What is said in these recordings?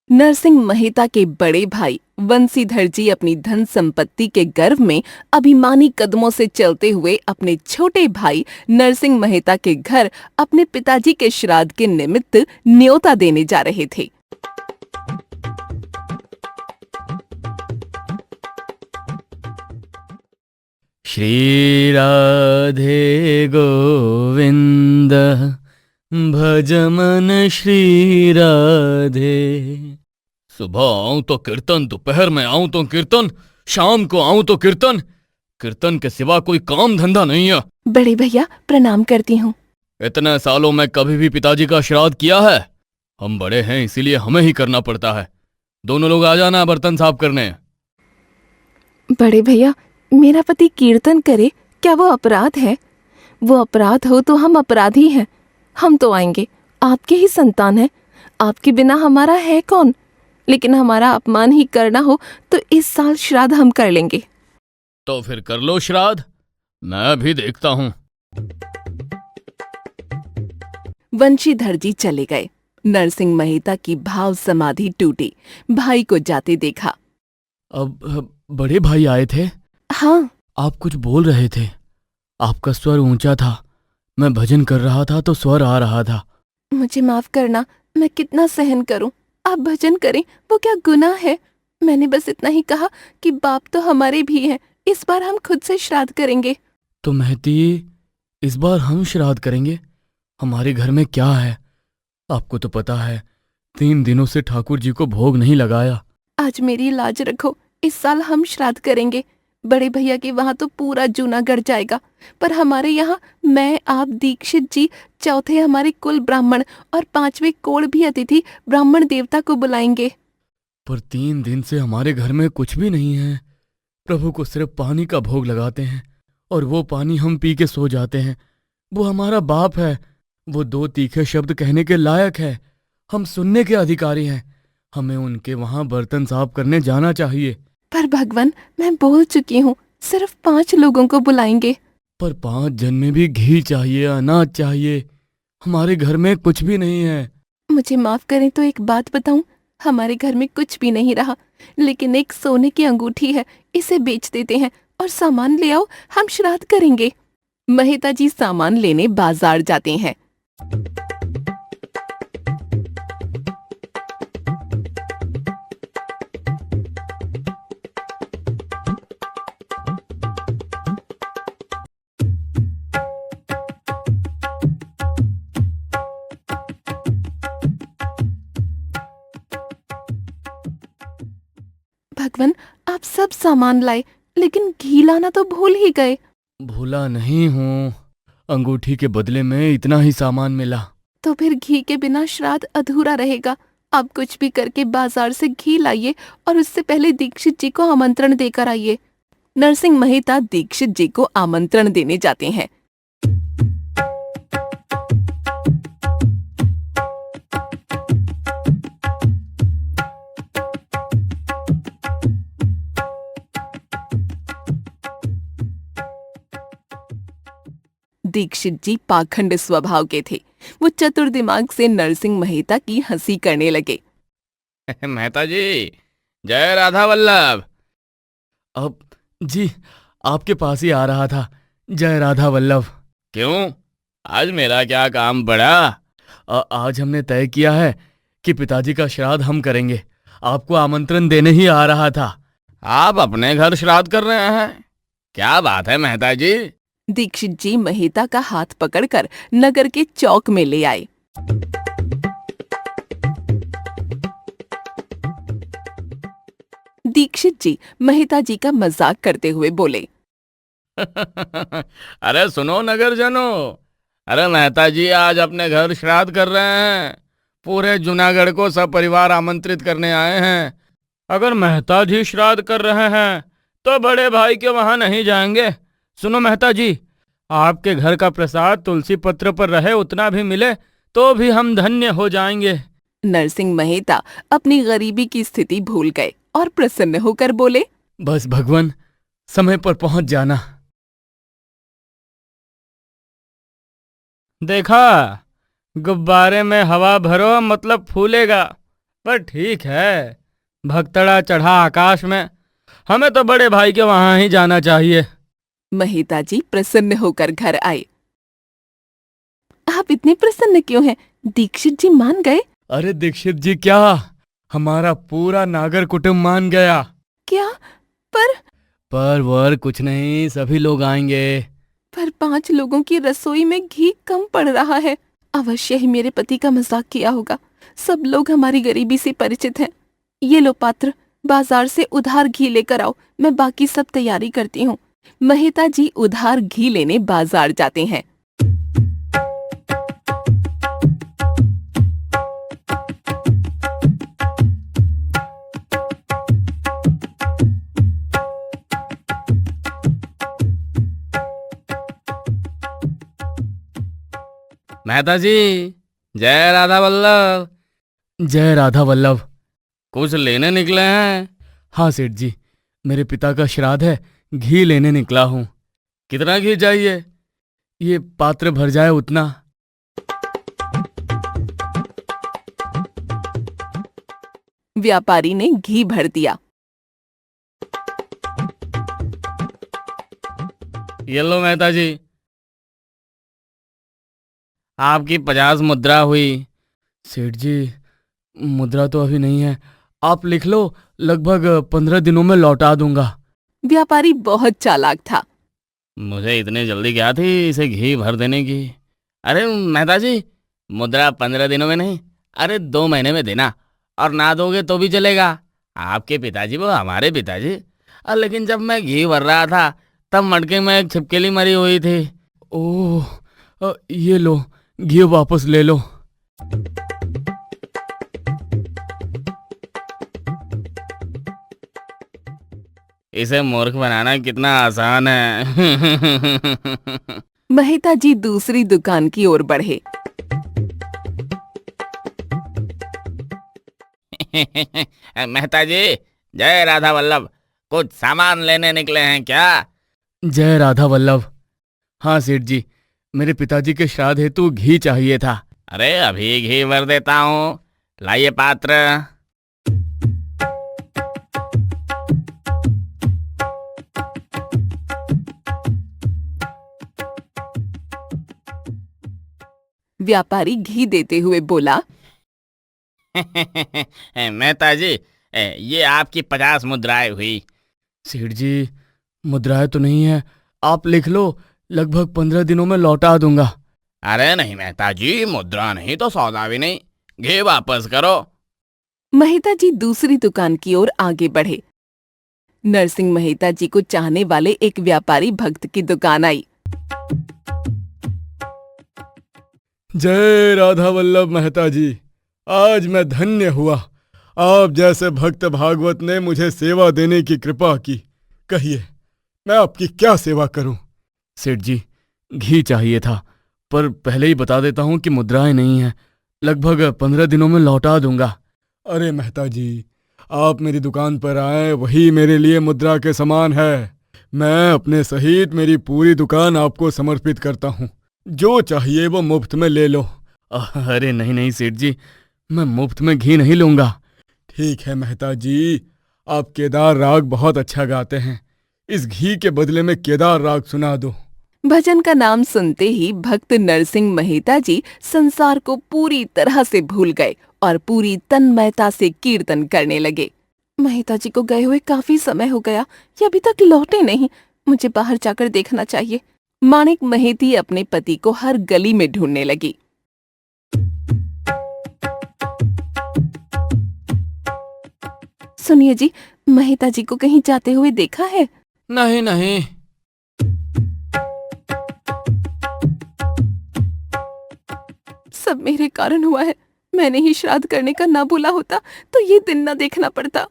नरसिंह मेहता के बड़े भाई वंशीधर जी अपनी धन संपत्ति के गर्व में अभिमानी कदमों से चलते हुए अपने छोटे भाई नरसिंह मेहता के घर अपने पिताजी के श्राद्ध के निमित्त न्योता देने जा रहे थे। श्री राधे गोविंद भज मन श्री राधे। सुबह आऊं तो कीर्तन, दोपहर में आऊं तो कीर्तन, शाम को आऊं तो कीर्तन। कीर्तन के सिवा कोई काम धंधा नहीं है। बड़े भैया प्रणाम करती हूँ। इतने सालों में कभी भी पिताजी का श्राद्ध किया है? हम बड़े हैं इसीलिए हमें ही करना पड़ता है। दोनों लोग आ जाना बर्तन साफ करने। बड़े भैया मेरा पति कीर्तन करे, क्या वो अपराध है? वो अपराध हो तो हम अपराधी हैं। हम तो आएंगे, आपके ही संतान हैं। आपके बिना हमारा है कौन? लेकिन हमारा अपमान ही करना हो तो इस साल श्राद्ध हम कर लेंगे। तो फिर कर लो श्राद्ध, मैं भी देखता हूँ। वंशीधर जी चले गए। नरसिंह मेहता की भाव समाधि टूटी। भाई को जाते देखा। अब बड़े भाई आए थे? हाँ। आप कुछ बोल रहे थे। आपका स्वर ऊंचा था। मैं भजन कर रहा था तो स्वर आ रहा था। मुझे माफ करना, मैं कितना सहन करूं। आप भजन करें, वो क्या गुनाह है? मैंने बस इतना ही कहा कि बाप तो हमारे भी हैं। इस बार हम खुद से श्राद्ध करेंगे। तो महती, इस बार हम श्राद्ध करेंगे? हमारे घर में क्या है? आपको तो पता है 3 दिनों से ठाकुर जी को भोग नहीं लगाया। आज मेरी लाज रखो, इस साल हम श्राद्ध करेंगे। बड़े भैया के वहाँ तो पूरा जूनागढ़ जाएगा, पर हमारे यहाँ मैं, आप, दीक्षित जी, चौथे हमारे कुल ब्राह्मण और 5वें कोड़ भी अतिथि ब्राह्मण देवता को बुलाएंगे। पर 3 दिन से हमारे घर में कुछ भी नहीं है। प्रभु को सिर्फ पानी का भोग लगाते हैं और वो पानी हम पी के सो जाते हैं। वो हमारा बाप है। वो 2 तीखे शब्द कहने के लायक है। हम सुनने के अधिकारी हैं। हमें उनके वहां बर्तन साफ करने जाना चाहिए। पर भगवान, मैं बोल चुकी हूँ, सिर्फ 5 लोगों को बुलाएंगे। पर 5 जन में भी घी चाहिए, अनाज चाहिए। हमारे घर में कुछ भी नहीं है। मुझे माफ करें तो एक बात बताऊं, हमारे घर में कुछ भी नहीं रहा, लेकिन एक सोने की अंगूठी है, इसे बेच देते हैं और सामान ले आओ, हम श्राद्ध करेंगे। मेहता जी सामान लेने बाजार जाते हैं। भगवान, आप सब सामान लाए, लेकिन घी लाना तो भूल ही गए। भूला नहीं हूँ। अंगूठी के बदले में इतना ही सामान मिला। तो फिर घी के बिना श्राद्ध अधूरा रहेगा। आप कुछ भी करके बाजार से घी लाइए और उससे पहले दीक्षित जी को आमंत्रण देकर आइए। नरसिंह मेहता दीक्षित जी को आमंत्रण देने जाते हैं। दीक्षित जी पाखंड स्वभाव के थे। वो चतुर दिमाग से नरसिंह मेहता की हंसी करने लगे। मेहता जी, जय राधा वल्लभ। अब जी, आपके पास ही आ रहा था। जय राधा वल्लभ। क्यों, आज मेरा क्या काम पड़ा? आज हमने तय किया है कि पिताजी का श्राद्ध हम करेंगे। आपको आमंत्रण देने ही आ रहा था। आप अपने घर श्राद्ध कर रहे हैं? क्या बात है मेहता जी। दीक्षित जी मेहता का हाथ पकड़कर नगर के चौक में ले आए। दीक्षित जी मेहता जी का मजाक करते हुए बोले। अरे सुनो नगरजनों, अरे मेहता जी आज अपने घर श्राद्ध कर रहे हैं। पूरे जूनागढ़ को सब परिवार आमंत्रित करने आए हैं। अगर मेहता जी श्राद्ध कर रहे हैं तो बड़े भाई के वहां नहीं जाएंगे। सुनो मेहता जी, आपके घर का प्रसाद तुलसी पत्र पर रहे उतना भी मिले तो भी हम धन्य हो जाएंगे। नरसिंह मेहता अपनी गरीबी की स्थिति भूल गए और प्रसन्न होकर बोले, बस भगवान, समय पर पहुंच जाना। देखा, गुब्बारे में हवा भरो मतलब फूलेगा। पर ठीक है, भगतड़ा चढ़ा आकाश में, हमें तो बड़े भाई के वहां ही जाना चाहिए। मेहता जी प्रसन्न होकर घर आए। आप इतने प्रसन्न क्यों हैं? दीक्षित जी मान गए? अरे दीक्षित जी क्या, हमारा पूरा नागर कुटुंब मान गया। क्या? पर पर वर कुछ नहीं, सभी लोग आएंगे। पर 5 लोगों की रसोई में घी कम पड़ रहा है। अवश्य ही मेरे पति का मजाक किया होगा। सब लोग हमारी गरीबी से परिचित हैं। ये लो पात्र, बाजार से उधार घी लेकर आओ, मैं बाकी सब तैयारी करती हूँ। मेहता जी उधार घी लेने बाजार जाते हैं। मेहता जी, जय राधा वल्लभ। जय राधा वल्लभ। कुछ लेने निकले हैं? हाँ सेठ जी, मेरे पिता का श्राद्ध है, घी लेने निकला हूँ। कितना घी चाहिए? ये पात्र भर जाए उतना। व्यापारी ने घी भर दिया। ये लो मेहता जी, आपकी 50 मुद्रा हुई। सेठ जी, मुद्रा तो अभी नहीं है, आप लिख लो, लगभग 15 दिनों में लौटा दूंगा। व्यापारी बहुत चालाक था। मुझे इतनी जल्दी क्या थी इसे घी भर देने की। अरे मेहता जी, मुद्रा 15 दिनों में नहीं, अरे 2 महीने में देना, और ना दोगे तो भी चलेगा। आपके पिताजी वो हमारे पिताजी। लेकिन जब मैं घी भर रहा था तब मटके में एक छिपकली मरी हुई थी। ओह, ये लो, घी वापस ले लो। इसे मूर्ख बनाना कितना आसान है। मेहता जी दूसरी दुकान की ओर बढ़े। मेहता जी, जय राधा वल्लभ, कुछ सामान लेने निकले हैं क्या? जय राधा वल्लभ। हाँ सेठ जी, मेरे पिताजी के श्राद्ध हेतु घी चाहिए था। अरे अभी घी भर देता हूँ, लाइए पात्र। व्यापारी घी देते हुए बोला, मेहता जी, ये आपकी 50 मुद्राएं हुई। सेठ जी, मुद्राएं तो नहीं है, आप लिख लो, लगभग 15 दिनों में लौटा दूंगा। अरे नहीं मेहता जी, मुद्रा नहीं तो सौदा भी नहीं, घी वापस करो। मेहता जी दूसरी दुकान की ओर आगे बढ़े। नरसिंह मेहता जी को चाहने वाले एक व्यापारी भक्त की दुकान आई। जय राधा वल्लभ मेहता जी, आज मैं धन्य हुआ, आप जैसे भक्त भागवत ने मुझे सेवा देने की कृपा की। कहिए, मैं आपकी क्या सेवा करूं? सेठ जी, घी चाहिए था, पर पहले ही बता देता हूं कि मुद्राएं नहीं हैं, लगभग 15 दिनों में लौटा दूंगा। अरे मेहता जी, आप मेरी दुकान पर आए वही मेरे लिए मुद्रा के समान है। मैं अपने सहित मेरी पूरी दुकान आपको समर्पित करता हूँ, जो चाहिए वो मुफ्त में ले लो। अरे नहीं नहीं सेठ जी, मैं मुफ्त में घी नहीं लूंगा। ठीक है मेहता जी, आप केदार राग बहुत अच्छा गाते हैं, इस घी के बदले में केदार राग सुना दो। भजन का नाम सुनते ही भक्त नरसिंह मेहता जी संसार को पूरी तरह से भूल गए और पूरी तन्मयता से कीर्तन करने लगे। मेहता जी को गए हुए काफी समय हो गया, ये अभी तक लौटे नहीं। मुझे बाहर जाकर देखना चाहिए। माणिक मेहती अपने पति को हर गली में ढूंढने लगी। सुनिए जी, मेहता जी को कहीं जाते हुए देखा है? नहीं नहीं। सब मेरे कारण हुआ है। मैंने ही श्राद्ध करने का ना भूला होता तो ये दिन ना देखना पड़ता।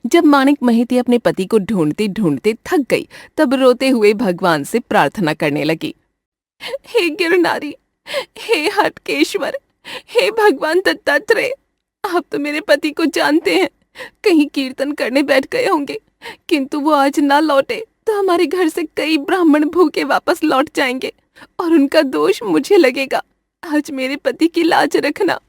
जब माणिक मेहती अपने पति को ढूंढते ढूंढते थक गई, तब रोते हुए भगवान से प्रार्थना करने लगी। हे गिरनारी, हे हटकेश्वर, हे भगवान दत्तात्रेय, आप तो मेरे पति को जानते हैं। कहीं कीर्तन करने बैठ गए होंगे, किंतु वो आज ना लौटे तो हमारे घर से कई ब्राह्मण भूखे वापस लौट जाएंगे और उनका दोष मुझे लगेगा। आज मेरे पति की लाज रखना।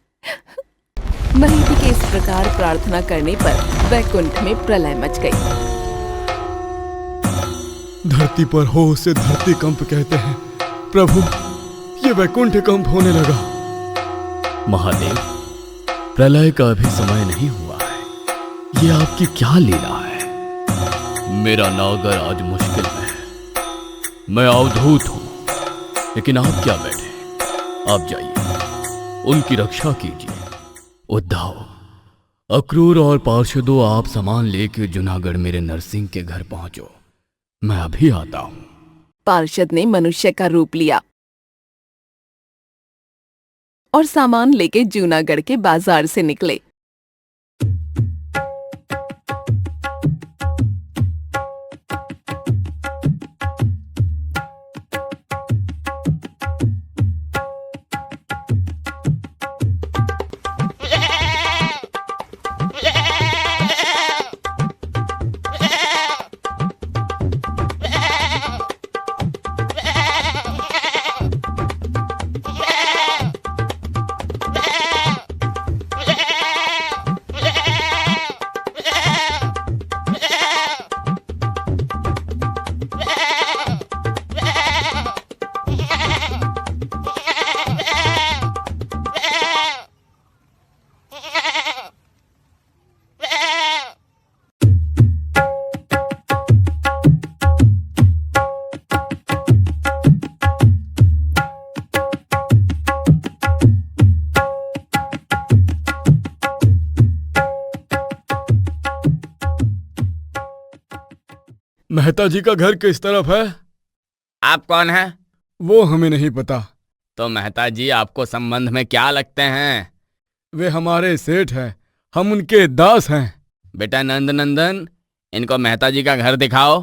महिती के इस प्रकार प्रार्थना करने पर वैकुंठ में प्रलय मच गई। धरती पर हो उसे धरती कंप कहते हैं। प्रभु, ये वैकुंठ कंप होने लगा। महादेव, प्रलय का अभी समय नहीं हुआ है। ये आपकी क्या लीला है? मेरा नागर आज मुश्किल में है। मैं अवधूत हूं, लेकिन आप क्या बैठे? आप जाइए, उनकी रक्षा कीजिए। उद्धव, अक्रूर और पार्षदों, आप सामान लेके जूनागढ़ मेरे नरसिंह के घर पहुंचो। मैं अभी आता हूं। पार्षद ने मनुष्य का रूप लिया और सामान लेके जूनागढ़ के बाजार से निकले। मेहता जी का घर किस तरफ है? आप कौन हैं? वो हमें नहीं पता। तो मेहता जी आपको संबंध में क्या लगते हैं? वे हमारे सेठ हैं, हम उनके दास हैं। बेटा नंदन, इनको मेहता जी का घर दिखाओ।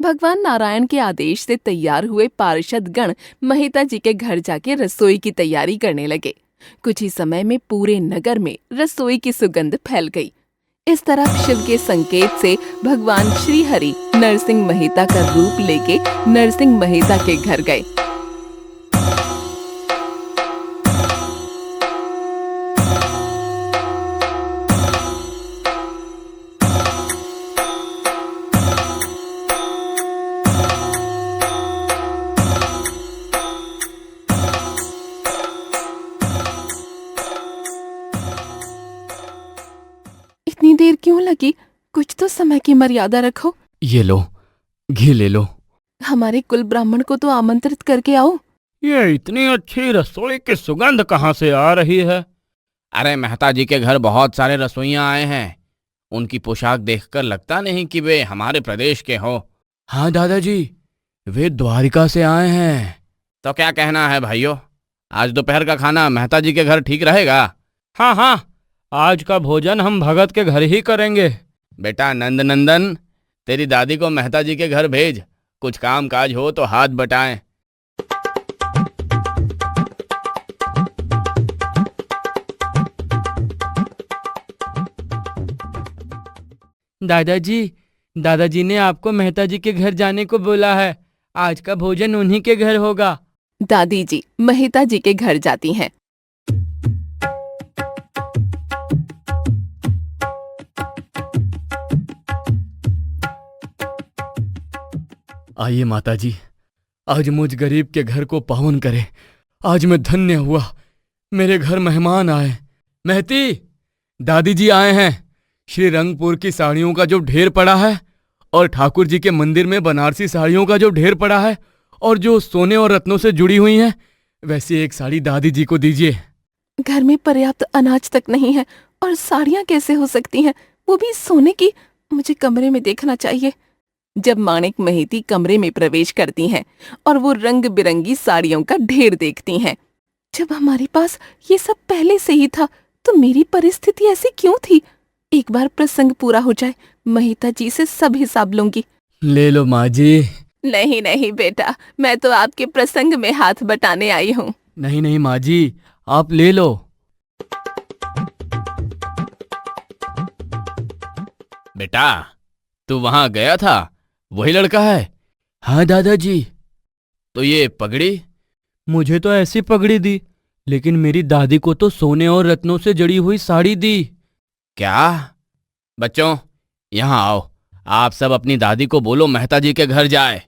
भगवान नारायण के आदेश से तैयार हुए पार्षद गण महिता जी के घर जाके रसोई की तैयारी करने लगे। कुछ ही समय में पूरे नगर में रसोई की सुगंध फैल गई। इस तरह शिव के संकेत से भगवान श्री हरि नरसिंह महिता का रूप लेके नरसिंह महिता के घर गए। इतनी देर क्यों लगी? कुछ तो समय की मर्यादा रखो। ये लो, घी ले लो। हमारे कुल ब्राह्मण को तो आमंत्रित करके आओ। ये इतनी अच्छी रसोई की सुगंध कहाँ से आ रही है? अरे मेहता जी के घर बहुत सारे रसोइया आए हैं। उनकी पोशाक देखकर लगता नहीं कि वे हमारे प्रदेश के हो। हाँ दादाजी, वे द्वारिका से आए हैं। तो क्या कहना है भाइयों, आज दोपहर का खाना मेहता जी के घर ठीक रहेगा? हाँ हाँ, आज का भोजन हम भगत के घर ही करेंगे। बेटा नंदन, तेरी दादी को मेहता जी के घर भेज। कुछ काम काज हो तो हाथ बटाएं। दादाजी ने आपको मेहता जी के घर जाने को बोला है। आज का भोजन उन्हीं के घर होगा। दादी जी महिता जी के घर जाती हैं। आइए माता जी, आज मुझ गरीब के घर को पावन करे। आज मैं धन्य हुआ, मेरे घर मेहमान आए। महती, दादी जी आए हैं। श्री रंगपुर की साड़ियों का जो ढेर पड़ा है और ठाकुर जी के मंदिर में बनारसी साड़ियों का जो ढेर पड़ा है और जो सोने और रत्नों से जुड़ी हुई हैं, वैसी एक साड़ी दादी जी को दीजिए। घर में पर्याप्त अनाज तक नहीं है और साड़ियाँ कैसे हो सकती हैं, वो भी सोने की? मुझे कमरे में देखना चाहिए। जब माणिक महिती कमरे में प्रवेश करती हैं और वो रंग बिरंगी साड़ियों का ढेर देखती हैं। जब हमारे पास ये सब पहले से ही था तो मेरी परिस्थिति ऐसी क्यों थी? एक बार प्रसंग पूरा हो जाए, महिता जी से सब हिसाब लूंगी। ले लो माँ जी। नहीं बेटा, मैं तो आपके प्रसंग में हाथ बटाने आई हूँ। नहीं माँ जी, आप ले लो। बेटा तू वहां गया था, वही लड़का है? हाँ दादाजी। तो ये पगड़ी? मुझे तो ऐसी पगड़ी दी लेकिन मेरी दादी को तो सोने और रत्नों से जड़ी हुई साड़ी दी। क्या? बच्चों, यहाँ आओ। आप सब अपनी दादी को बोलो मेहता जी के घर जाए।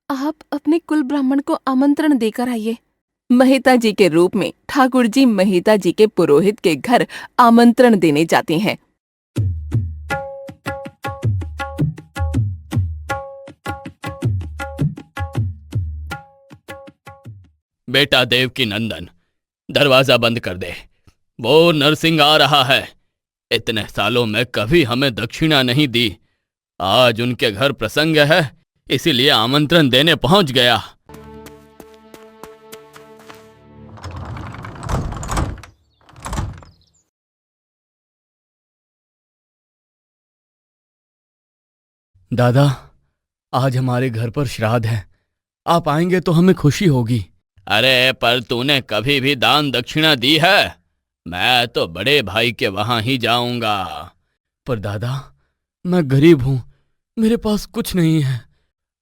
आप अपने कुल ब्राह्मण को आमंत्रण देकर आइए। मेहता जी के रूप में ठाकुर जी मेहता जी के पुरोहित के घर आमंत्रण देने जाते हैं। बेटा देवकी नंदन, दरवाजा बंद कर दे। वो नरसिंह आ रहा है। इतने सालों में कभी हमें दक्षिणा नहीं दी। आज उनके घर प्रसंग है, इसीलिए आमंत्रण देने पहुंच गया। दादा, आज हमारे घर पर श्राद्ध है। आप आएंगे तो हमें खुशी होगी। अरे पर तूने कभी भी दान दक्षिणा दी है? मैं तो बड़े भाई के वहां ही जाऊंगा। पर दादा, मैं गरीब हूं, मेरे पास कुछ नहीं है।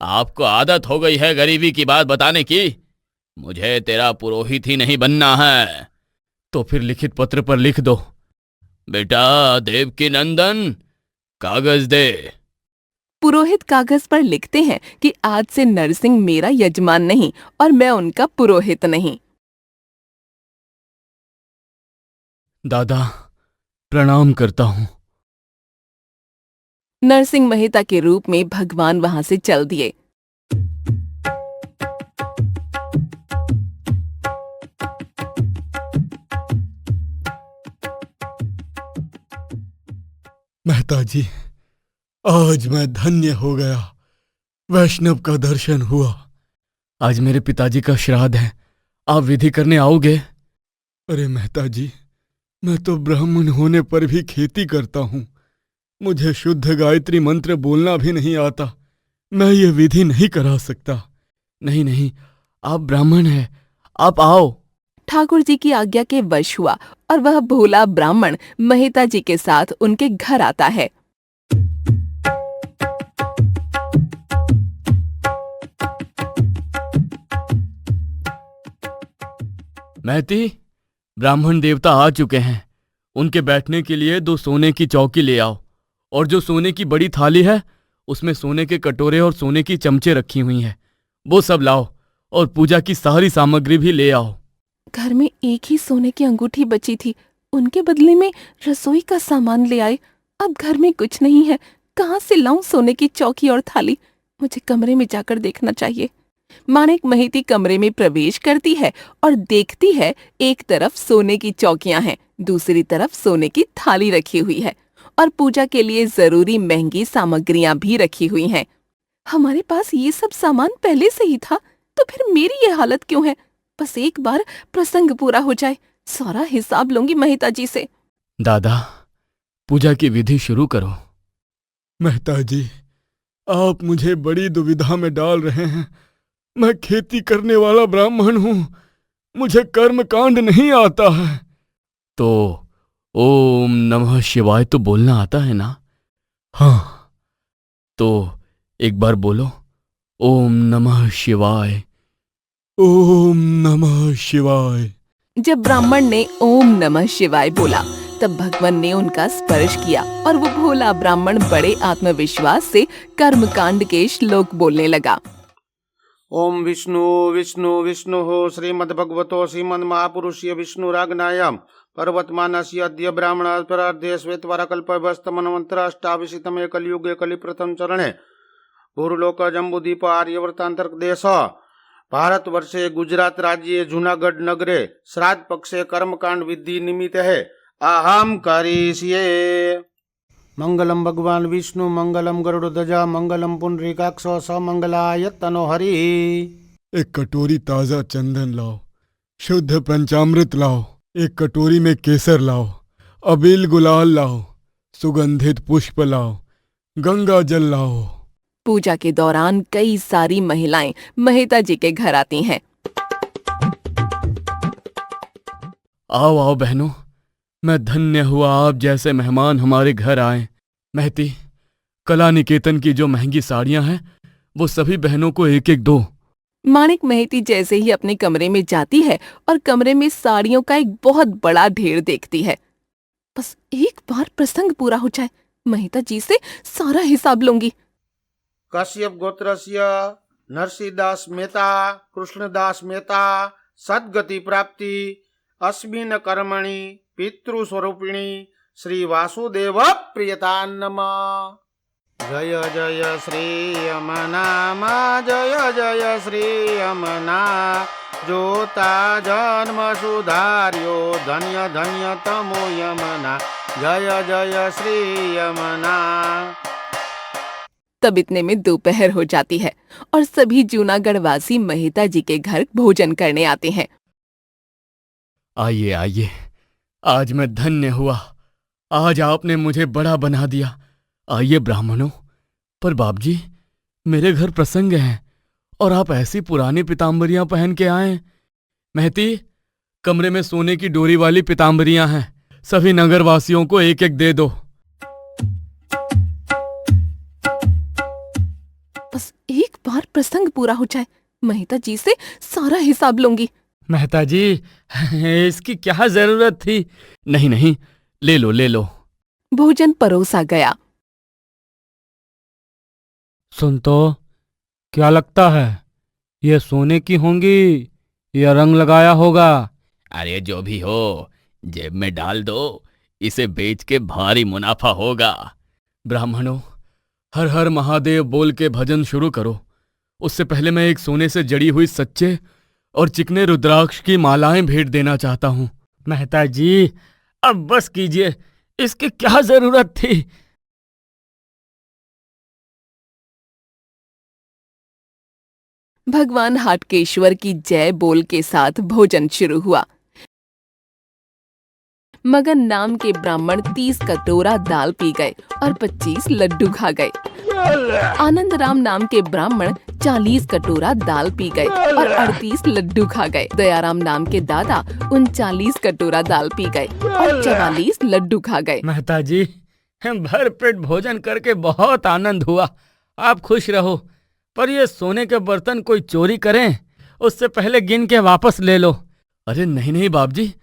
आपको आदत हो गई है गरीबी की बात बताने की। मुझे तेरा पुरोहित ही नहीं बनना है। तो फिर लिखित पत्र पर लिख दो। बेटा देवकी नंदन, कागज दे। पुरोहित कागज पर लिखते हैं कि आज से नरसिंह मेरा यजमान नहीं और मैं उनका पुरोहित नहीं। दादा, प्रणाम करता हूं। नरसिंह मेहता के रूप में भगवान वहां से चल दिए। मेहता जी, आज मैं धन्य हो गया। वैष्णव का दर्शन हुआ। आज मेरे पिताजी का श्राद्ध है, आप विधि करने आओगे? अरे मेहता जी, मैं तो ब्राह्मण होने पर भी खेती करता हूं। मुझे शुद्ध गायत्री मंत्र बोलना भी नहीं आता। मैं ये विधि नहीं करा सकता। नहीं नहीं, आप ब्राह्मण हैं, आप आओ। ठाकुर जी की आज्ञा के वश हुआ और वह भोला ब्राह्मण मेहता जी के साथ उनके घर आता है। महती, ब्राह्मण देवता आ चुके हैं। उनके बैठने के लिए 2 सोने की चौकी ले आओ, और जो सोने की बड़ी थाली है उसमें सोने के कटोरे और सोने की चमचे रखी हुई हैं, वो सब लाओ, और पूजा की सारी सामग्री भी ले आओ। घर में एक ही सोने की अंगूठी बची थी, उनके बदले में रसोई का सामान ले आए। अब घर में कुछ नहीं है, कहाँ से लाऊं सोने की चौकी और थाली? मुझे कमरे में जाकर देखना चाहिए। माणिक महती कमरे में प्रवेश करती है और देखती है एक तरफ सोने की चौकियां हैं, दूसरी तरफ सोने की थाली रखी हुई है और पूजा के लिए जरूरी महंगी सामग्रियां भी रखी हुई हैं। हमारे पास ये सब सामान पहले से ही था, तो फिर मेरी ये हालत क्यों है? बस एक बार प्रसंग पूरा हो जाए, सारा हिसाब लूंगी मेहता जी से। दादा, पूजा की विधि शुरू करो। मेहता जी, आप मुझे बड़ी दुविधा में डाल रहे हैं। मैं खेती करने वाला ब्राह्मण हूं, मुझे कर्म कांड नहीं आता है। तो ओम नमः शिवाय तो बोलना आता है ना? हाँ, तो एक बार बोलो, ओम नमः शिवाय, ओम नमः शिवाय। जब ब्राह्मण ने ओम नमः शिवाय बोला, तब भगवान ने उनका स्पर्श किया और वो भोला ब्राह्मण बड़े आत्मविश्वास से कर्मकांड के श्लोक बोलने लगा। ओम विष्णु विष्णु विष्णु श्रीमद्भगवतो श्रीमन्महापुरुषीय विष्णुराज्ञायां पर्वतमानस्य अद्य ब्राह्मणास्परार्धे श्वेतवारकल्पवस्तमन्वन्तराष्टाविंशतितमे कलियुगे कलिप्रथम चरणे भूर्लोक जम्बूदीप आर्यवर्तांतर्देश भारतवर्षे गुजरात राज्ये जूनागढ़ नगरे श्राद्ध पक्षे कर्मकांड विधि निमित्त है अहम करिष्ये। मंगलम भगवान विष्णु मंगलम गरुड़ध्वजा मंगलम पुंडरीकाक्ष समंगलाय तनोहरि। एक कटोरी ताजा चंदन लाओ, शुद्ध पंचामृत लाओ, एक कटोरी में केसर लाओ, अबील गुलाल लाओ, सुगंधित पुष्प लाओ, गंगा जल लाओ। पूजा के दौरान कई सारी महिलाएं मेहता जी के घर आती हैं। आओ आओ बहनों, मैं धन्य हुआ आप जैसे मेहमान हमारे घर आए। महती, कला निकेतन की जो महंगी साड़ियां हैं वो सभी बहनों को एक एक दो। माणिक मेहती जैसे ही अपने कमरे में जाती है और कमरे में साड़ियों का एक बहुत बड़ा ढेर देखती है। बस एक बार प्रसंग पूरा हो जाए, मेहता जी से सारा हिसाब लूंगी। कश्यप गोत्रस्य नरसिंहदास मेहता कृष्णदास मेहता सद्गति प्राप्ति अस्मिन् कर्मणि पितृस्वरूपिणी श्री वासुदेव प्रियतान्नमः। जय जय श्री यमनाम जय जय श्री यमना जोता जन्म सुधार्यो धन्य धन्य तमो यमना जय जय श्री यमना। तब इतने में दोपहर हो जाती है और सभी जूनागढ़ वासी मेहता जी के घर भोजन करने आते हैं। आइए आइए, आज मैं धन्य हुआ। आज आपने मुझे बड़ा बना दिया। आइए ब्राह्मणों। पर बाप जी, मेरे घर प्रसंग है और आप ऐसी पुरानी पीताम्बरियां पहन के आए। महती, कमरे में सोने की डोरी वाली पीताम्बरियां हैं, सभी नगरवासियों को एक एक दे दो। बस एक बार प्रसंग पूरा हो जाए, मेहता जी से सारा हिसाब लूंगी। मेहता जी, इसकी क्या जरूरत थी? नहीं नहीं, ले लो ले लो। भोजन परोसा गया। सुन तो, क्या लगता है, ये सोने की होंगी या रंग लगाया होगा? अरे जो भी हो, जेब में डाल दो, इसे बेच के भारी मुनाफा होगा। ब्राह्मणों, हर हर महादेव बोल के भजन शुरू करो। उससे पहले मैं एक सोने से जड़ी हुई सच्चे और चिकने रुद्राक्ष की मालाएं भेंट देना चाहता हूं। मेहता जी, अब बस कीजिए, इसकी क्या जरूरत थी? भगवान हाटकेश्वर की जय बोल के साथ भोजन शुरू हुआ। मगन नाम के ब्राह्मण 30 कटोरा दाल पी गए और 25 लड्डू खा गए। आनंद राम नाम के ब्राह्मण 40 कटोरा दाल पी गए और 38 लड्डू खा गए। दयाराम नाम के दादा 39 कटोरा दाल पी गए और 44 लड्डू खा गए। मेहता जी, भर पेट भोजन करके बहुत आनंद हुआ। आप खुश रहो, पर ये सोने के बर्तन कोई चोरी करें, उससे पहले गिन के वापस ले लो। अरे नहीं नहीं बाप जी,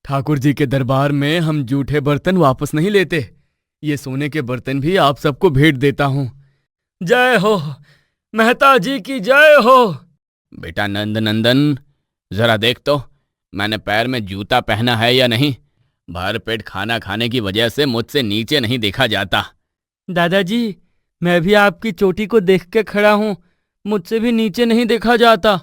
ठाकुर जी के दरबार में हम जूठे बर्तन वापस नहीं लेते। ये सोने के बर्तन भी आप सबको भेंट देता हूँ। जय हो, मेहता जी की जय हो। बेटा नंदन, जरा देख तो, मैंने पैर में जूता पहना है या नहीं। भर पेट खाना खाने की वजह से मुझसे नीचे नहीं देखा जाता। दादाजी, मैं भी आपकी चोटी को देख के खड़ा हूँ, मुझसे भी नीचे नहीं देखा जाता।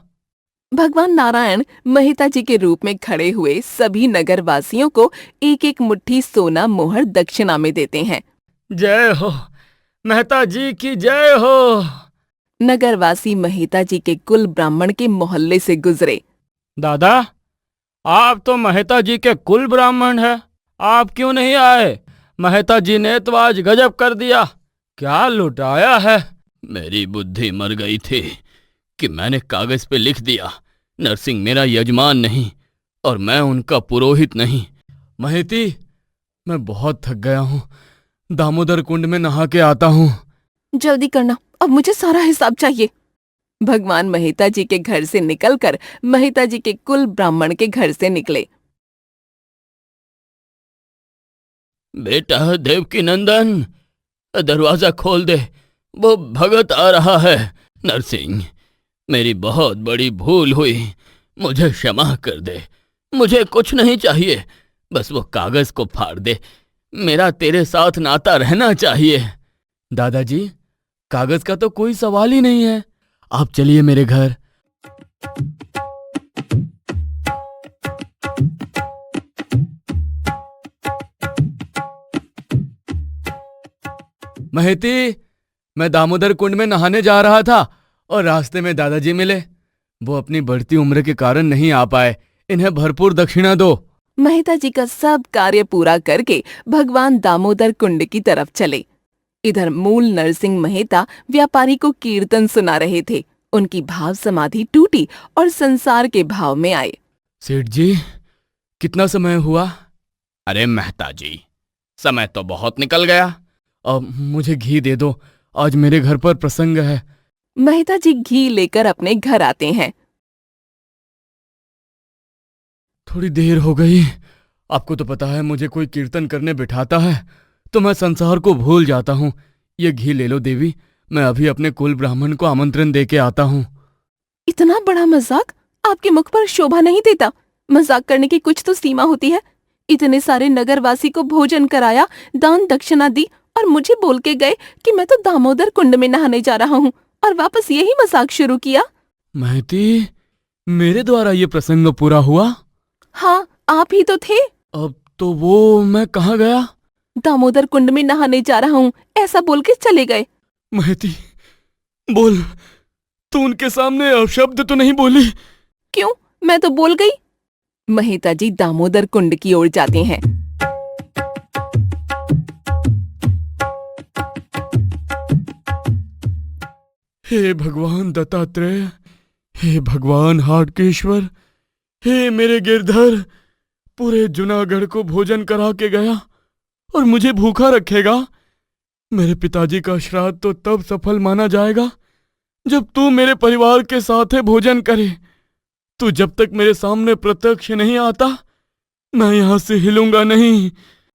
भगवान नारायण मेहता जी के रूप में खड़े हुए सभी नगरवासियों को एक एक मुट्ठी सोना मोहर दक्षिणा में देते हैं। जय हो, मेहता जी की जय हो। नगरवासी मेहता जी के कुल ब्राह्मण के मोहल्ले से गुजरे। दादा, आप तो मेहता जी के कुल ब्राह्मण हैं, आप क्यों नहीं आए? मेहता जी ने तो आज गजब कर दिया, क्या लुटाया है। मेरी बुद्धि मर गई थी कि मैंने कागज पे लिख दिया नरसिंह मेरा यजमान नहीं और मैं उनका पुरोहित नहीं। महती, मैं बहुत थक गया हूँ, दामोदर कुंड में नहा के आता हूँ। जल्दी करना, अब मुझे सारा हिसाब चाहिए। भगवान मेहता जी के घर से निकलकर मेहता जी के कुल ब्राह्मण के घर से निकले। बेटा देवकी नंदन, दरवाजा खोल दे, वो भगत आ रहा है। नरसिंह, मेरी बहुत बड़ी भूल हुई, मुझे क्षमा कर दे। मुझे कुछ नहीं चाहिए, बस वो कागज को फाड़ दे। मेरा तेरे साथ नाता रहना चाहिए। दादाजी, कागज का तो कोई सवाल ही नहीं है, आप चलिए मेरे घर। महती, मैं दामोदर कुंड में नहाने जा रहा था और रास्ते में दादाजी मिले। वो अपनी बढ़ती उम्र के कारण नहीं आ पाए, इन्हें भरपूर दक्षिणा दो। मेहता जी का सब कार्य पूरा करके भगवान दामोदर कुंड की तरफ चले। इधर मूल नरसिंह मेहता व्यापारी को कीर्तन सुना रहे थे। उनकी भाव समाधि टूटी और संसार के भाव में आए। सेठ जी, कितना समय हुआ? अरे मेहता जी, समय तो बहुत निकल गया। अब मुझे घी दे दो, आज मेरे घर पर प्रसंग है। मेहता जी घी लेकर अपने घर आते हैं। थोड़ी देर हो गई। आपको तो पता है मुझे कोई कीर्तन करने बिठाता है तो मैं संसार को भूल जाता हूँ। ये घी ले लो देवी, मैं अभी अपने कुल ब्राह्मण को आमंत्रण दे के आता हूँ। इतना बड़ा मजाक आपके मुख पर शोभा नहीं देता। मजाक करने की कुछ तो सीमा होती है। इतने सारे नगरवासी को भोजन कराया, दान दक्षिणा दी और मुझे बोल के गए कि मैं तो दामोदर कुंड में नहाने जा रहा हूँ और वापस यही मजाक शुरू किया। महती, मेरे द्वारा ये प्रसंग पूरा हुआ? हाँ, आप ही तो थे। अब तो वो मैं कहाँ गया? दामोदर कुंड में नहाने जा रहा हूँ ऐसा बोल के चले गए। महती, बोल, तू उनके सामने अपशब्द तो नहीं बोली? क्यों, मैं तो बोल गई। मेहता जी दामोदर कुंड की ओर जाते हैं। हे भगवान दत्तात्रेय, हे भगवान हाटकेश्वर, हे मेरे गिरधर, पूरे जूनागढ़ को भोजन करा के गया और मुझे भूखा रखेगा। मेरे पिताजी का श्राद्ध तो तब सफल माना जाएगा जब तू मेरे परिवार के साथ है भोजन करे। तू जब तक मेरे सामने प्रत्यक्ष नहीं आता मैं यहाँ से हिलूंगा नहीं।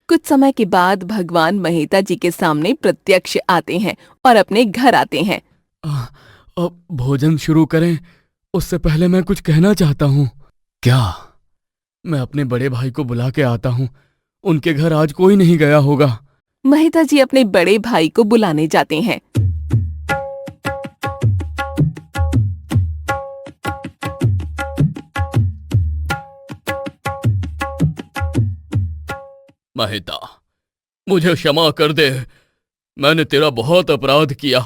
कुछ समय के बाद भगवान मेहता जी के सामने प्रत्यक्ष आते हैं और अपने घर आते हैं। अब भोजन शुरू करें उससे पहले मैं कुछ कहना चाहता हूँ। क्या? मैं अपने बड़े भाई को बुला के आता हूँ, उनके घर आज कोई नहीं गया होगा। मेहता जी अपने बड़े भाई को बुलाने जाते हैं। मेहता, मुझे क्षमा कर दे, मैंने तेरा बहुत अपराध किया।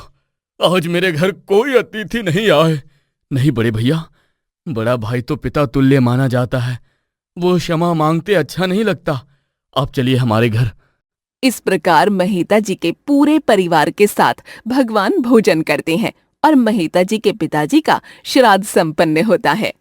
आज मेरे घर कोई अतिथि नहीं आए। नहीं बड़े भैया, बड़ा भाई तो पिता तुल्य माना जाता है, वो क्षमा मांगते अच्छा नहीं लगता। आप चलिए हमारे घर। इस प्रकार मेहता जी के पूरे परिवार के साथ भगवान भोजन करते हैं और मेहता जी के पिताजी का श्राद्ध संपन्न होता है।